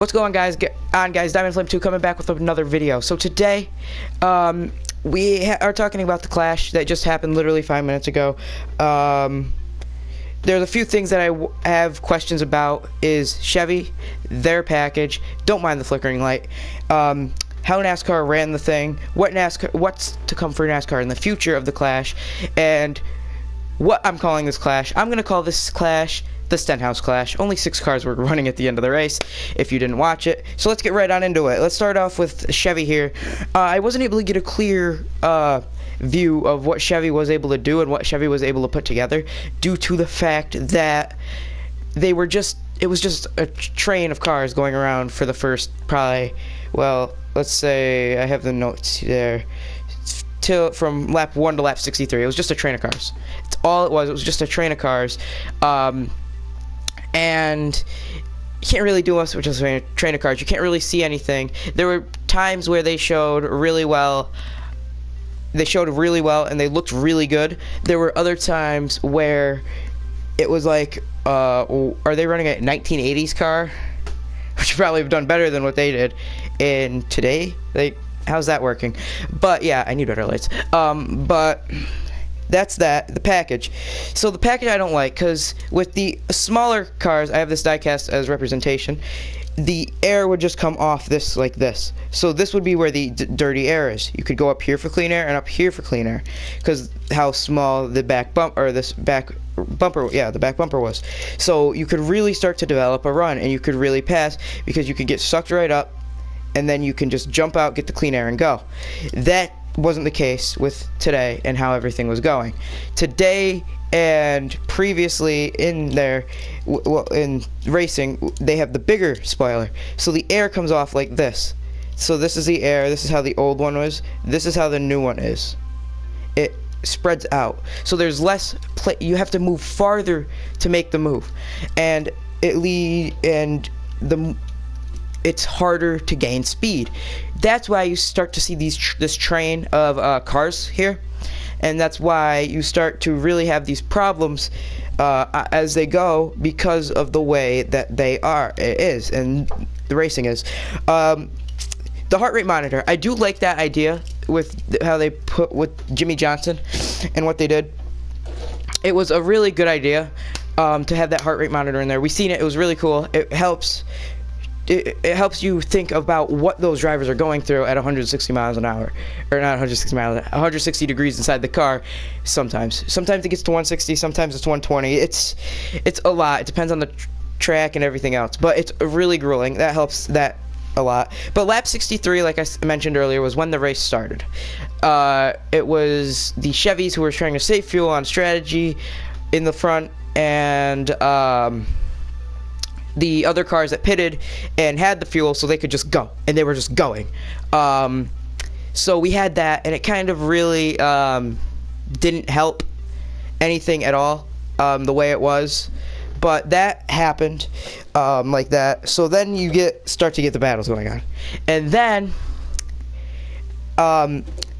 What's going on, guys? Diamond Flame 2 coming back with another video. So today, we are talking about the clash that just happened literally 5 minutes ago. There's a few things that I have questions about. Is Chevy, their package, don't mind the flickering light, how NASCAR ran the thing, what's to come for NASCAR in the future of the clash, and what I'm calling this clash. I'm going to call this clash the Stenhouse Clash. Only 6 cars were running at the end of the race, if you didn't watch it. So let's get right on into it. Let's start off with Chevy here. I wasn't able to get a clear view of what Chevy was able to do and what Chevy was able to put together due to the fact that it was just a train of cars going around for the first probably, well, let's say I have the notes there, from lap 1 to lap 63. It was just a train of cars. It's all it was. It was just a train of cars. And you can't really do much with just a train of cars. You can't really see anything. There were times where they showed really well. They showed really well and they looked really good. There were other times where it was like, are they running a 1980s car? Which probably have done better than what they did. And today, how's that working? But yeah, I need better lights. But that's the package. So the package I don't like, because with the smaller cars, I have this diecast as representation, the air would just come off this like this. So this would be where the dirty air is. You could go up here for clean air and up here for clean air, because how small the back bumper was. So you could really start to develop a run, and you could really pass, because you could get sucked right up and then you can just jump out, get the clean air, and go. That wasn't the case with today and how everything was going. Today and previously in in racing, they have the bigger spoiler. So the air comes off like this. So this is the air, this is how the old one was, this is how the new one is. It spreads out. So there's less you have to move farther to make the move. And it's harder to gain speed. That's why you start to see this train of cars here, and that's why you start to really have these problems as they go, because of the way that it is, and the racing is. The heart rate monitor, I do like that idea with how they put with Jimmy Johnson and what they did. It was a really good idea to have that heart rate monitor in there. We seen it. It was really cool. It helps. It helps you think about what those drivers are going through at 160 miles an hour, or not 160 miles, 160 degrees inside the car. Sometimes it gets to 160, sometimes it's 120. It's a lot. It depends on the track and everything else, but it's really grueling. That helps that a lot. But lap 63, like I mentioned earlier, was when the race started. It was the Chevys who were trying to save fuel on strategy in the front, and the other cars that pitted and had the fuel, so they could just go, and they were just going. So we had that, and it kind of really didn't help anything at all, the way it was. But that happened like that. So then you start to get the battles going on, and then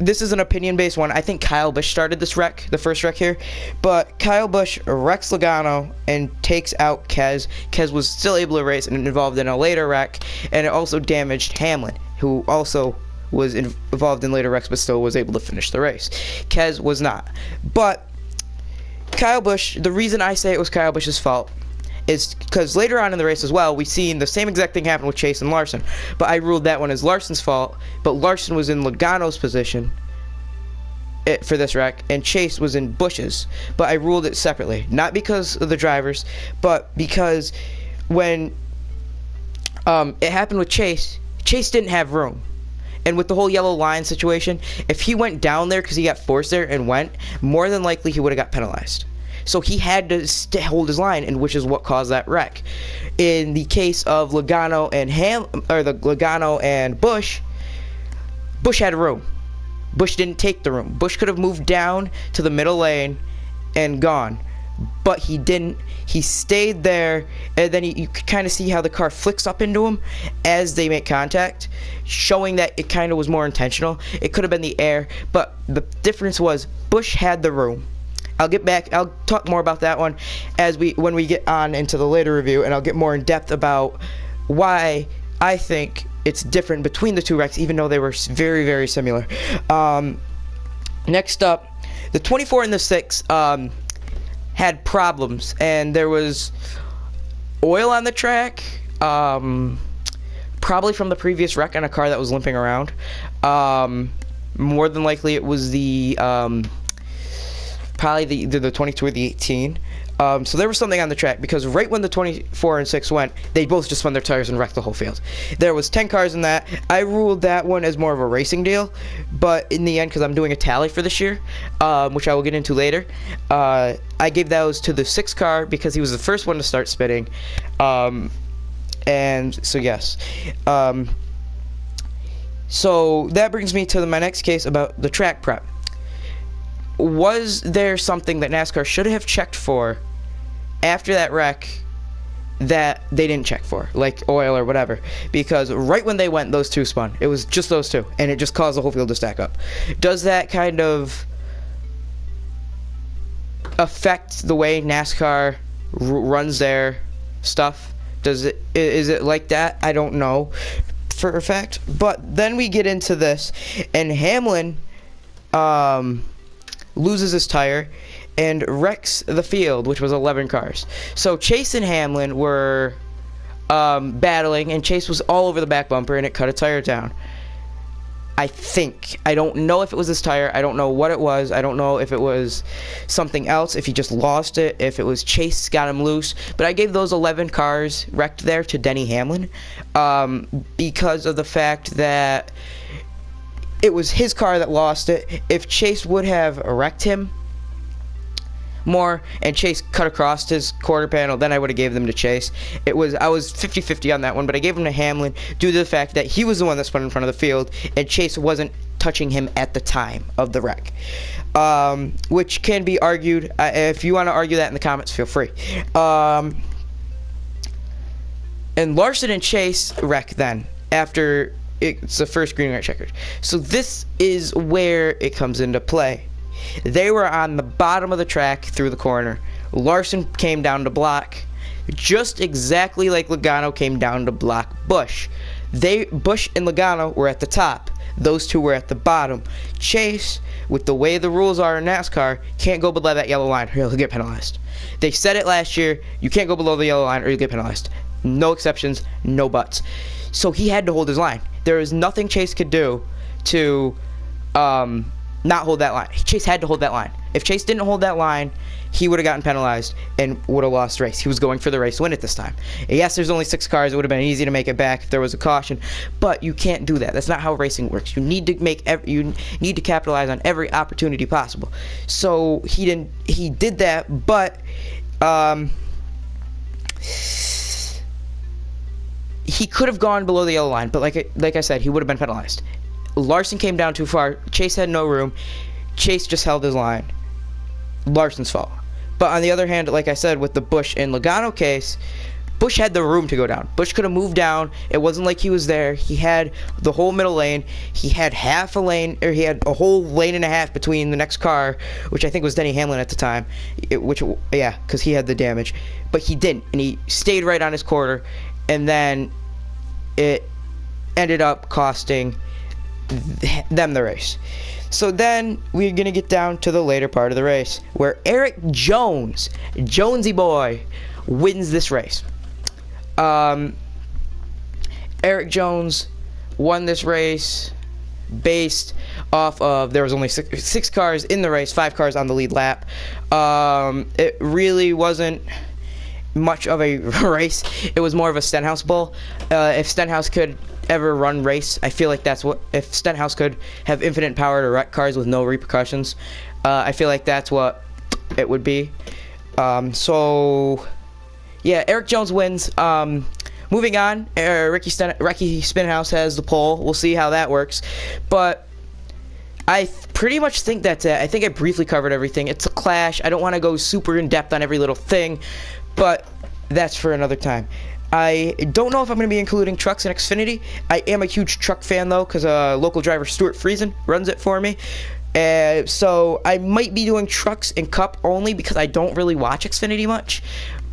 this is an opinion-based one. I think Kyle Busch started this wreck, the first wreck here. But Kyle Busch wrecks Logano and takes out Kez. Kez was still able to race and involved in a later wreck. And it also damaged Hamlin, who also was involved in later wrecks but still was able to finish the race. Kez was not. But Kyle Busch, the reason I say it was Kyle Busch's fault is because later on in the race as well, we've seen the same exact thing happen with Chase and Larson. But I ruled that one as Larson's fault, but Larson was in Logano's position for this wreck, and Chase was in Busch's. But I ruled it separately, not because of the drivers, but because when it happened with Chase didn't have room. And with the whole yellow line situation, if he went down there because he got forced there and went, more than likely he would have got penalized. So he had to hold his line, and which is what caused that wreck. In the case of Logano and Busch, Busch had room. Busch didn't take the room. Busch could have moved down to the middle lane and gone, but he didn't. He stayed there, and then you could kind of see how the car flicks up into him as they make contact, showing that it kind of was more intentional. It could have been the air, but the difference was Busch had the room. I'll talk more about that one when we get on into the later review, and I'll get more in depth about why I think it's different between the two wrecks, even though they were very, very similar. Next up, the 24 and the 6 had problems, and there was oil on the track, probably from the previous wreck on a car that was limping around. More than likely it was the probably either the 22 or the 18. So there was something on the track, because right when the 24 and 6 went, they both just spun their tires and wrecked the whole field. There was 10 cars in that. I ruled that one as more of a racing deal, but in the end, because I'm doing a tally for this year, which I will get into later, I gave those to the 6 car because he was the first one to start spinning. And so yes. So that brings me to my next case about the track prep. Was there something that NASCAR should have checked for after that wreck that they didn't check for, like oil or whatever? Because right when they went, those two spun. It was just those two, and it just caused the whole field to stack up. Does that kind of affect the way NASCAR runs their stuff? Is it like that? I don't know for a fact. But then we get into this, and Hamlin loses his tire and wrecks the field, which was 11 cars. So Chase and Hamlin were battling, and Chase was all over the back bumper, and it cut a tire down. I don't know if it was his tire. I don't know what it was. I don't know if it was something else, if he just lost it, if it was Chase got him loose. But I gave those 11 cars wrecked there to Denny Hamlin because of the fact that it was his car that lost it. If Chase would have wrecked him more and Chase cut across his quarter panel, then I would have gave them to Chase. I was 50-50 on that one, but I gave him to Hamlin due to the fact that he was the one that spun in front of the field and Chase wasn't touching him at the time of the wreck, which can be argued. If you want to argue that in the comments, feel free. And Larson and Chase wreck then after it's the first green light checkered. So this is where it comes into play. They were on the bottom of the track through the corner. Larson came down to block, just exactly like Logano came down to block Busch. Busch and Logano were at the top. Those two were at the bottom. Chase, with the way the rules are in NASCAR, can't go below that yellow line or he'll get penalized. They said it last year, you can't go below the yellow line or you'll get penalized. No exceptions, no buts. So he had to hold his line. There is nothing Chase could do to not hold that line. Chase had to hold that line. If Chase didn't hold that line, he would have gotten penalized and would have lost the race. He was going for the race win at this time. And yes, there's only 6 cars. It would have been easy to make it back if there was a caution, but you can't do that. That's not how racing works. You need to capitalize on every opportunity possible. So he did that, but he could have gone below the yellow line, but like I said, he would have been penalized. Larson came down too far. Chase had no room. Chase just held his line. Larson's fault. But on the other hand, like I said, with the Busch and Logano case, Busch had the room to go down. Busch could have moved down. It wasn't like he was there. He had the whole middle lane. He had half a lane, or he had a whole lane and a half between the next car, which I think was Denny Hamlin at the time. Because he had the damage. But he didn't, and he stayed right on his quarter, and then it ended up costing them the race. So then we're gonna get down to the later part of the race where Eric Jones, Jonesy boy, wins this race. Eric Jones won this race based off of there was only six cars in the race, 5 cars on the lead lap. It really wasn't much of a race. It was more of a Stenhouse Bowl. If Stenhouse could ever run race, I feel like that's what, if Stenhouse could have infinite power to wreck cars with no repercussions, I feel like that's what it would be. So yeah, Eric Jones wins. Moving on, Ricky Stenhouse has the pole. We'll see how that works, but I pretty much think that's it. I think I briefly covered everything. It's a Clash. I don't want to go super in depth on every little thing, but that's for another time. I don't know if I'm going to be including trucks in Xfinity. I am a huge truck fan, though, because local driver Stuart Friesen runs it for me. So I might be doing trucks and Cup only because I don't really watch Xfinity much.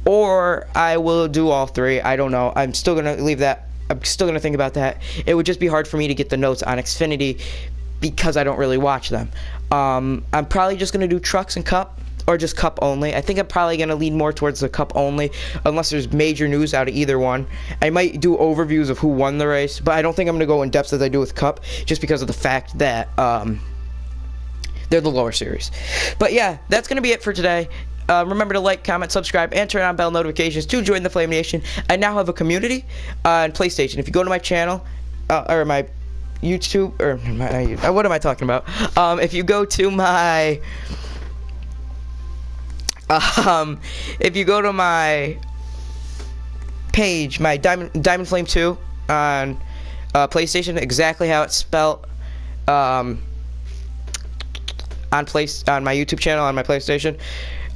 Or I will do all 3. I don't know. I'm still going to leave that I'm still gonna think about that. It would just be hard for me to get the notes on Xfinity because I don't really watch them. I'm probably just gonna do trucks and cup, or just cup only. I think I'm probably gonna lean more towards the cup only, unless there's major news out of either one. I might do overviews of who won the race, but I don't think I'm gonna go in depth as I do with cup, just because of the fact that they're the lower series. But yeah, that's gonna be it for today. Remember to like, comment, subscribe, and turn on bell notifications to join the Flame Nation. I now have a community on PlayStation. If you go to my channel, or my YouTube, or my, what am I talking about? If you go to my, if you go to my page, my Diamond Flame 2 on PlayStation, exactly how it's spelled, on my YouTube channel on my PlayStation.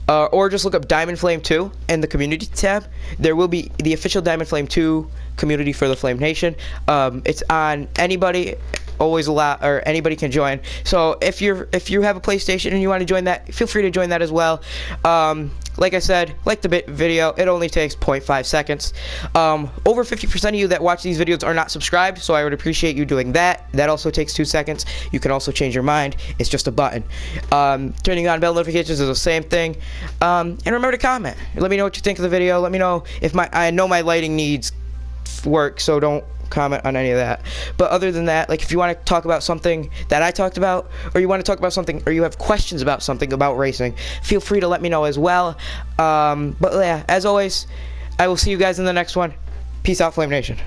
Or just look up Diamond Flame 2 in the community tab. There will be the official Diamond Flame 2 community for the Flame Nation. It's on anybody, always allow, or anybody can join. So if you have a PlayStation and you want to join that, feel free to join that as well. Like I said, like the video, it only takes 0.5 seconds. Over 50% of you that watch these videos are not subscribed, so I would appreciate you doing that. That also takes 2 seconds. You can also change your mind. It's just a button. Turning on bell notifications is the same thing. And remember to comment. Let me know what you think of the video. Let me know if I know my lighting needs work, so don't comment on any of that. But other than that, like, if you want to talk about something that I talked about, or you want to talk about something, or you have questions about something about racing, feel free to let me know as well. But yeah, as always, I will see you guys in the next one. Peace out, Flame Nation.